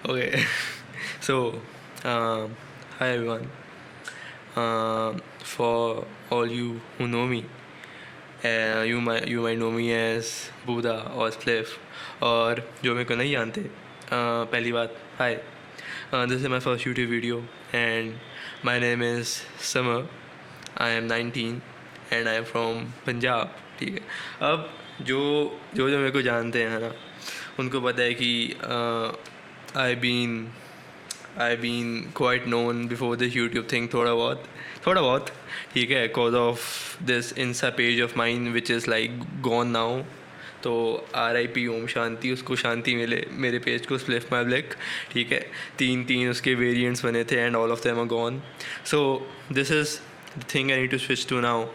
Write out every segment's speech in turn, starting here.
Okay. So, hi everyone. For all you who know me, you might know me as Buddha or Spliff, और जो मेरे को नहीं जानते, पहली बात, hi. This is my first YouTube video, and my name is Summer. I am 19 and I am from Punjab. ठीक है. अब जो मेरे को जानते हैं, है ना, उनको पता है कि I've been quite known before this YouTube thing, थोड़ा बहुत ठीक है, cause of this Insta page of mine which is like gone now. तो RIP ओम शांति, उसको शांति मिले, मेरे पेज को स्प्लिफ माई ब्लैक. ठीक है, तीन उसके वेरिएंट्स बने थे and all of them are gone. So this is the thing I need to switch to now,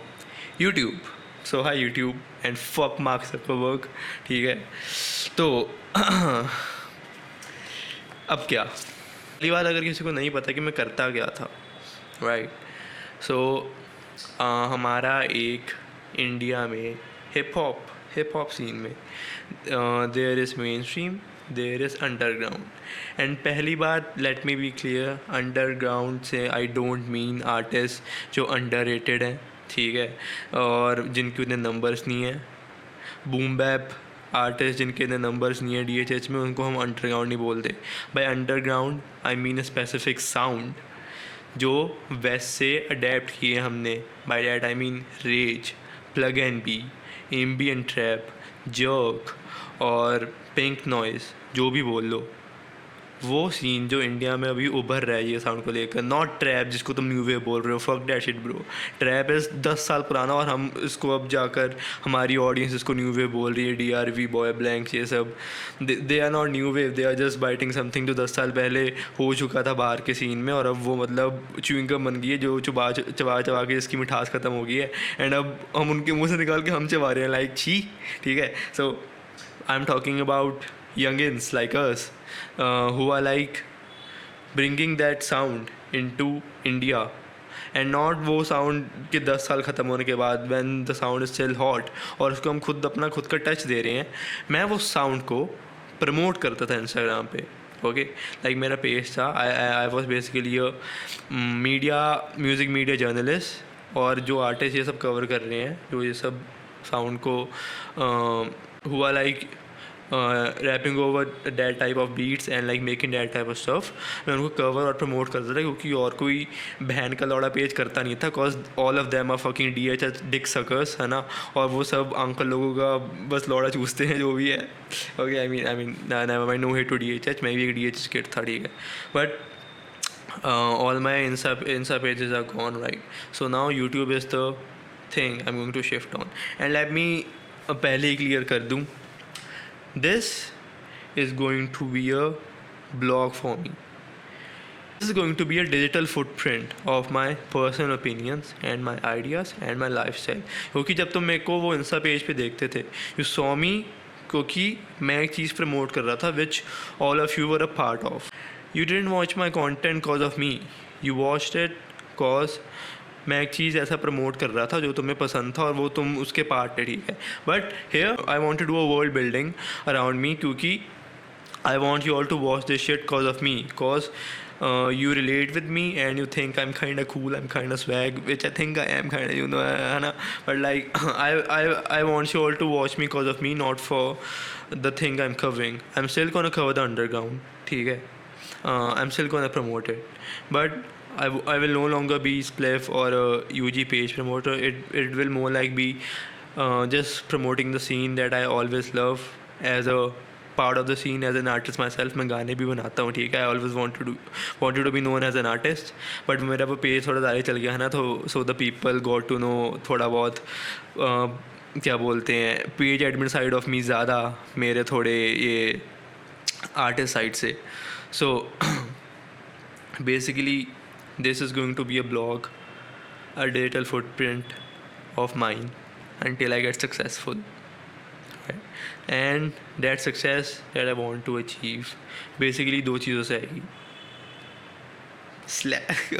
YouTube. So hi YouTube and fuck Mark Zuckerberg. ठीक है, तो अब क्या, पहली बात, अगर किसी को नहीं पता कि मैं करता क्या था, राइट. सो हमारा एक इंडिया में हिप हॉप सीन में there is mainstream, there is underground. And पहली बात, let me be clear, underground से आई डोंट मीन आर्टिस्ट जो अंडररेटेड हैं, ठीक है, और जिनके उतने नंबर्स नहीं हैं. बूम बैप आर्टिस्ट जिनके इतने नंबर्स नहीं है DHH में, उनको हम अंडरग्राउंड नहीं बोलते. By underground I mean a specific sound जो वेस्ट से अडेप्ट किए हमने. By that I mean rage, plug and B, ambient trap, jerk और पिंक नॉइज़, जो भी बोल लो. वो सीन जो इंडिया में अभी उभर रहा है ये साउंड को लेकर, नॉट ट्रैप जिसको तुम न्यू वेव बोल रहे हो, fuck that shit bro. Trap is 10 साल पुराना और हम इसको अब जाकर हमारी ऑडियंस इसको न्यू वेव बोल रही है. DRV, बॉय ब्लैंक्स, ये सब they are not new wave, they are just biting something जो 10 साल पहले हो चुका था बाहर के सीन में, और अब वो मतलब च्युइंग गम बन गई है जो चबा के जिसकी मिठास ख़त्म हो गई है, एंड अब हम उनके मुँह से निकाल के हम चबा रहे हैं लाइक छी. ठीक है, so I am talking about youngins like us, who are like bringing that sound into India, and not वो sound के 10 साल ख़त्म होने के बाद when the sound is still hot, और उसको हम खुद का टच दे रहे हैं. मैं वो साउंड को प्रमोट करता था इंस्टाग्राम पे. ओके, लाइक मेरा पेज था, I was basically music media journalist, और जो आर्टिस्ट ये सब कवर कर रहे हैं, जो ये सब साउंड को हुआ like rapping over that type of beats and like making that type of stuff, मैं उनको कवर और प्रमोट करता था, क्योंकि और कोई बहन का लौड़ा पेज करता नहीं था. Cause all of them are fucking DHH Dick suckers, है ना, और वो सब अंकल लोगों का बस लौड़ा चूसते हैं, जो भी है. Okay, I mean never mind, no hate to DHH, मैं भी एक DHH किड था, ठीक है, but all my insta pages are gone, right. So now YouTube is the thing I am going to shift on. And let me पहले ही clear कर दूँ, this is going to be a blog for me. This is going to be a digital footprint of my personal opinions and my ideas and my lifestyle. क्योंकि जब तुम मेरे को वो इंस्टा पेज पे देखते थे, you saw me, क्योंकि मैं एक चीज़ प्रमोट कर रहा था which all of you were a part of. You didn't watch my content cause of me. You watched it cause मैं एक चीज़ ऐसा प्रमोट कर रहा था जो तुम्हें पसंद था, और वो तुम उसके पार्ट है, ठीक है. But here I want to do a world building around me, क्योंकि I want you all to watch this shit cause of me, cause you relate with me and you think I'm kind of cool, I'm kind of swag, which I think I am kind of, you know, है ना. But like I want you all to watch me cause of me, not for the thing I'm covering. I'm still gonna cover the underground, ठीक है. I'm still gonna promote it, but I will no longer be Spliff or a UG page promoter. It will more like be just promoting the scene that I always love as a part of the scene, as an artist myself. मैं गाने भी बनाता हूँ, ठीक है. I always wanted to be known as an artist, but मेरा वो page थोड़ा ज़्यादा चल गया है ना, तो so the people got to know थोड़ा बहुत क्या बोलते हैं, page admin side of me ज़्यादा, मेरे थोड़े ये आर्टिस्ट साइड से. So basically this is going to be a blog, a digital footprint of mine until I get successful, right? And that success that I want to achieve basically दो चीज़ों से आएगी.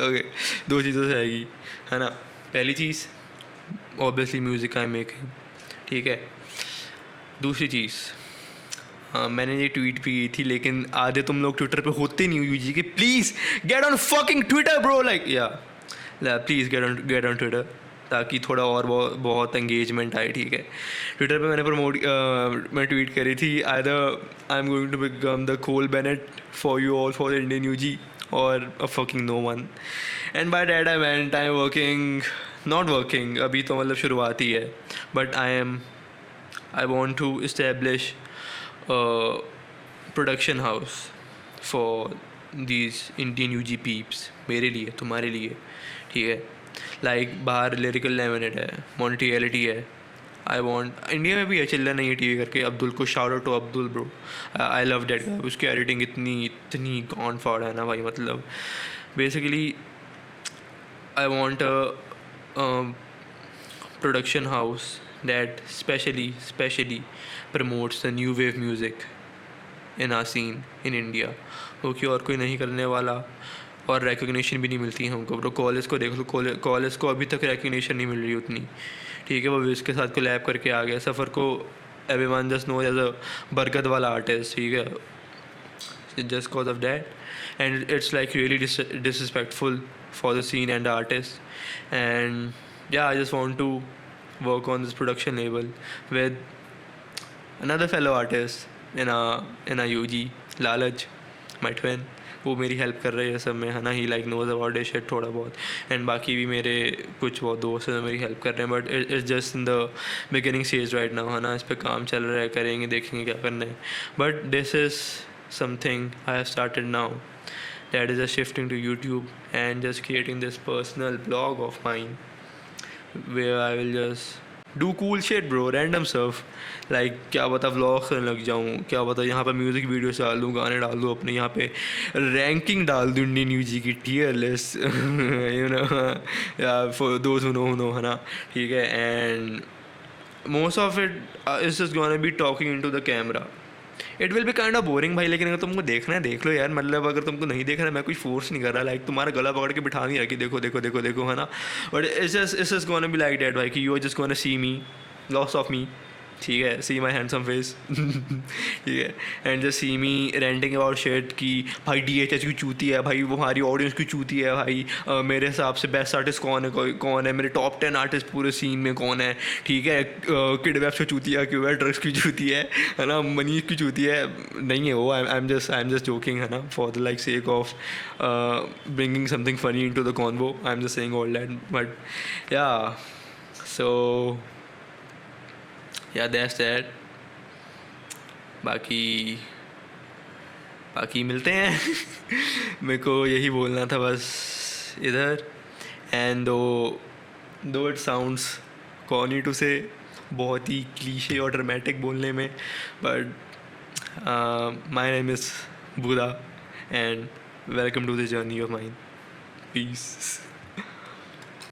Okay, दो चीज़ों से आएगी, है ना. पहली चीज़ obviously music I'm making, ठीक है. दूसरी चीज़ मैंने ये ट्वीट भी की थी, लेकिन आधे तुम लोग ट्विटर पे होते नहीं हो यूजी के. Please get on fucking Twitter bro, like या प्लीज़ गेट ऑन ट्विटर, ताकि थोड़ा और बहुत एंगेजमेंट आए. ठीक है, ट्विटर पे मैं ट्वीट करी थी, either I am going to become the Cole Bennett for you all for the Indian UG or a fucking no one. And by that I meant I am working, not working, अभी तो मतलब शुरुआत ही है, but I want to establish a production house for these Indian UG peeps, मेरे लिए, तुम्हारे लिए. ठीक है, लाइक बाहर लिरिकल लेमिनेट है, मॉन्टियलिटी है. आई वॉन्ट इंडिया में भी है, चिल्ला नहीं है टीवी करके, अब्दुल को shout out to Abdul bro, I love that guy. उसकी एडिटिंग इतनी गॉन फॉर्ड है ना भाई, मतलब basically I want production house that specially promotes the new wave music in our scene in India, क्योंकि और कोई नहीं करने वाला, और रिकग्निशन भी नहीं मिलती है हमको. ब्रो कॉलेज को देख लो, कॉलेज को अभी तक रिकग्निशन नहीं मिल रही उतनी. ठीक है, वो विज के साथ कोलैब करके आ गया. सफ़र को everyone just know as a बरकत वाला आर्टिस्ट. ठीक है, just cause of that, and it's like really disrespectful for the scene and the artist. And yeah, I just want to work on this production label with another fellow artist in a UG, Lalaj, my twin. वो मेरी help कर रहे हैं सब में, है ना. He like knows about this shit थोड़ा बहुत, एंड बाकी भी मेरे कुछ बहुत दोस्त हैं मेरी हेल्प कर रहे हैं, but it's just in the beginning stage right now, है ना. इस पर काम चल रहा है, करेंगे, देखेंगे क्या करना है. But this is something I have started now, that is just shifting to YouTube and just creating this personal blog of mine where I will just do cool shit bro, random stuff, like क्या पता vlogs करने लग जाऊँ, क्या पता यहाँ पे music videos डाल दूँ, गाने डाल दूँ, अपने यहाँ पे रैंकिंग डाल दूँ इंडियन यूजी की tier list, you know, for those who know, है ना. ठीक है, and most of it is just gonna be talking into the camera. It will be kind of boring भाई, लेकिन अगर तुमको देखना है देख लो यार. मतलब अगर तुमको नहीं देखना है, मैं कोई फोर्स नहीं कर रहा, लाइक तुम्हारा गला पकड़ के बिठा नहीं रखी, देखो देखो देखो देखो, है ना. But it's just gonna be like that भाई, कि you are just gonna see me, lots of me. ठीक है, सी माई हैंडसम फेस. ठीक है, and just see me ranting about shit कि भाई DHH की चूती है भाई, वो हमारी ऑडियंस की चूती है भाई. मेरे हिसाब से बेस्ट आर्टिस्ट कौन है, मेरे टॉप 10 आर्टिस्ट पूरे सीन में कौन है. ठीक है, किड वेब से चूती है क्यों है, ड्रग्स की चूती है ना, मनीष की चूती है नहीं है वो. आई एम जस्ट जोकिंग, है ना, for the like sake of bringing something funny into the convo. I am just saying all that, but या सो या दैट्स दैट. बाकी मिलते हैं. मेरे को यही बोलना था बस इधर. एंड दो इट साउंड्स कॉर्नी टू से, बहुत ही क्लीशे और ड्रामेटिक बोलने में, but my name is Buda and welcome to the journey of mine. Piece.